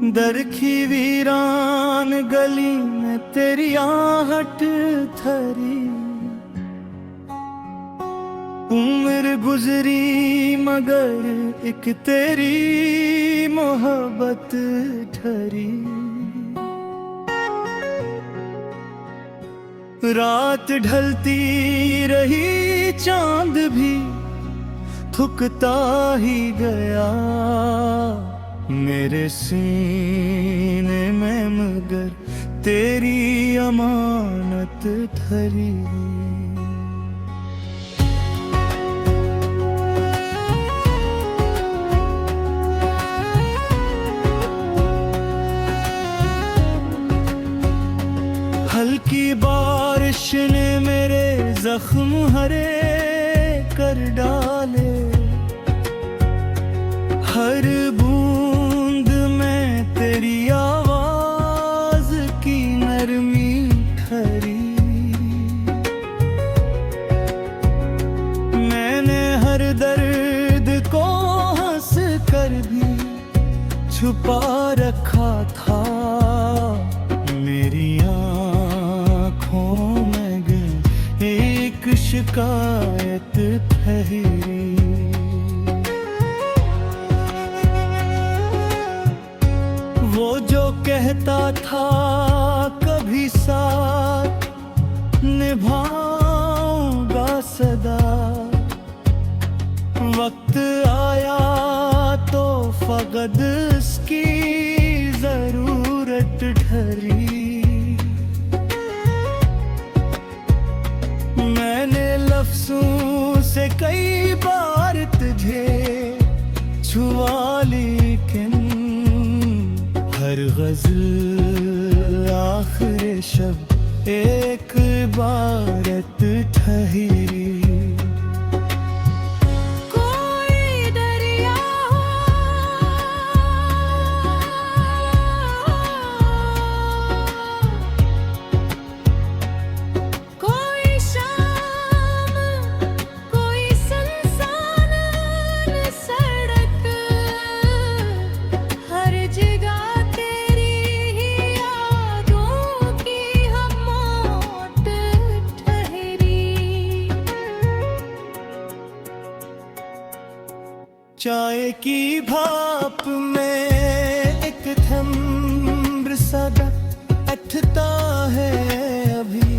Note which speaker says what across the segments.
Speaker 1: दरखी वीरान गली में तेरी आहट थरी। उम्र गुजरी मगर एक तेरी मोहब्बत ठहरी। रात ढलती रही चांद भी थुकता ही गया मेरे सीने में, मगर तेरी अमानत ठहरी। हल्की बारिश ने मेरे जख्म हरे कर डाले। हर बूंद में तेरी आवाज की नरमी ठहरी। मैंने हर दर्द को हंस कर भी छुपा रखा था। मेरी आँखों में एक शिकायत ठहरी। वो जो कहता था कभी साथ निभाऊंगा सदा, वक्त आया तो फकद उसकी जरूरत ठहरी। मैंने लफ्जों से कई बार तुझे छुआ, लेकिन हर गज़ल आखिर शब एक इबारत ठहरी। चाय की भाप में एक थम्र सदा अटता है अभी।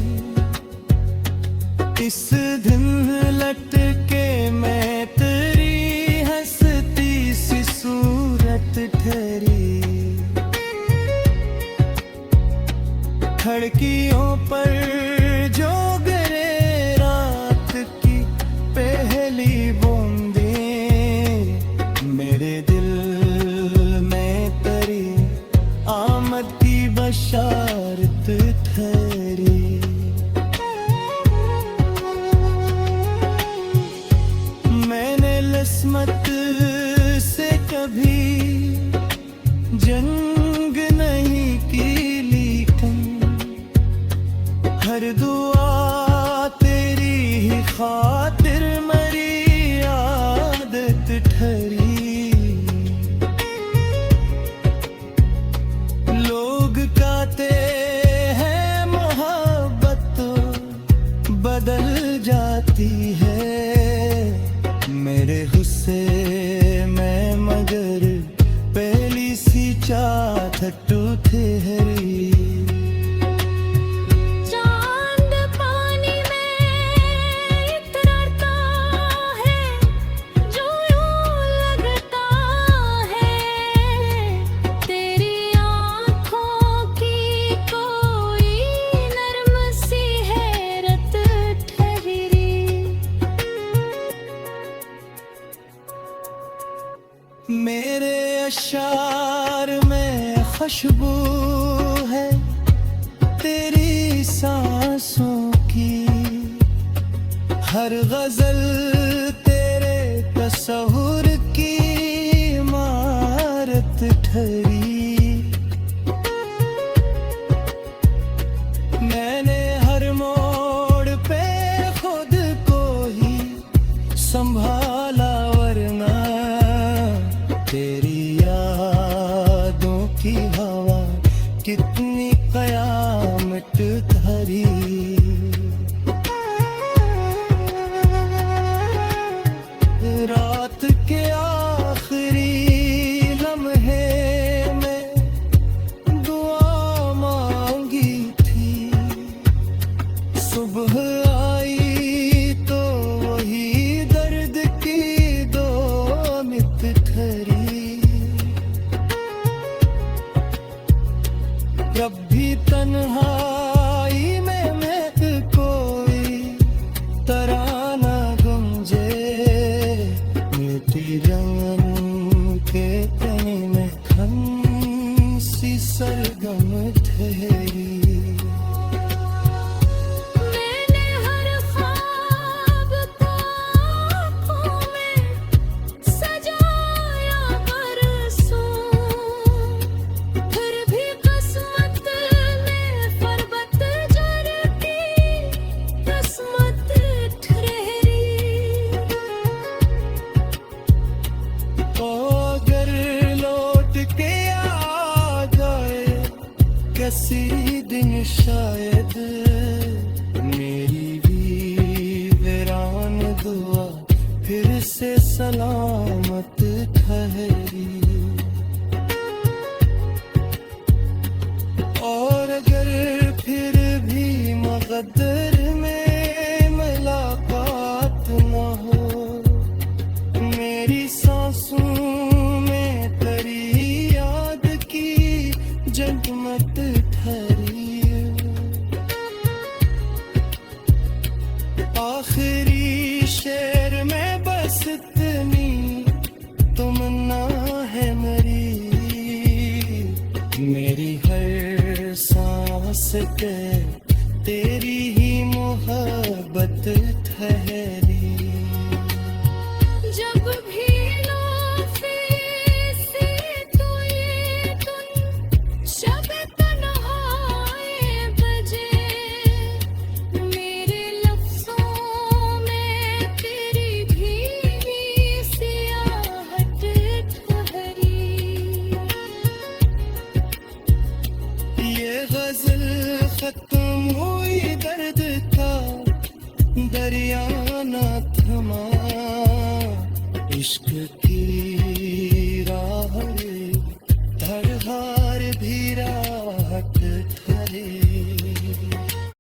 Speaker 1: इस दिन लटके मैं तेरी हंसती सी सूरत ठहरी। खिड़कियों पर जो गिरे रात की पहली बूंदें, मेरे दिल में तेरी आमद की बशारत ठहरी। मैंने किस्मत से कभी जंग नहीं की, लेकिन हर दुआ तेरी ही खातिर मेरी आदत ठहरी। लोग कहते हैं मोहब्बत तो बदल जाती है, मेरे गुस्से में मगर पहली सी चाहत ठहरी। मेरे अशार में खुशबू है तेरी सांसों की, हर गजल तेरे तस्वुर की इमारत ठहरी। मैंने हर मोड़ पे खुद को ही संभाला, वरना तेरी यादों की दिन शायद मेरी भी वीरान दुआ फिर से सलामत ठहरी। और अगर फिर भी मक़द्दर में मुलाकात न हो, मेरी सांसों में तेरी याद की जगमत ठहरी। आखिरी शेर में बस इतनी तमन्ना है मेरी हर सांस पे तेरी ही मोहब्बत ठहरी।
Speaker 2: जब भी लौटे से तो ये धुन शब तन्हाई बजे, मेरे लफ्ज़ों में तेरी भीगी सियाहट ठहरी।
Speaker 1: ये गजल खत्म हुई दर्द का दरिया न थमा, इश्क की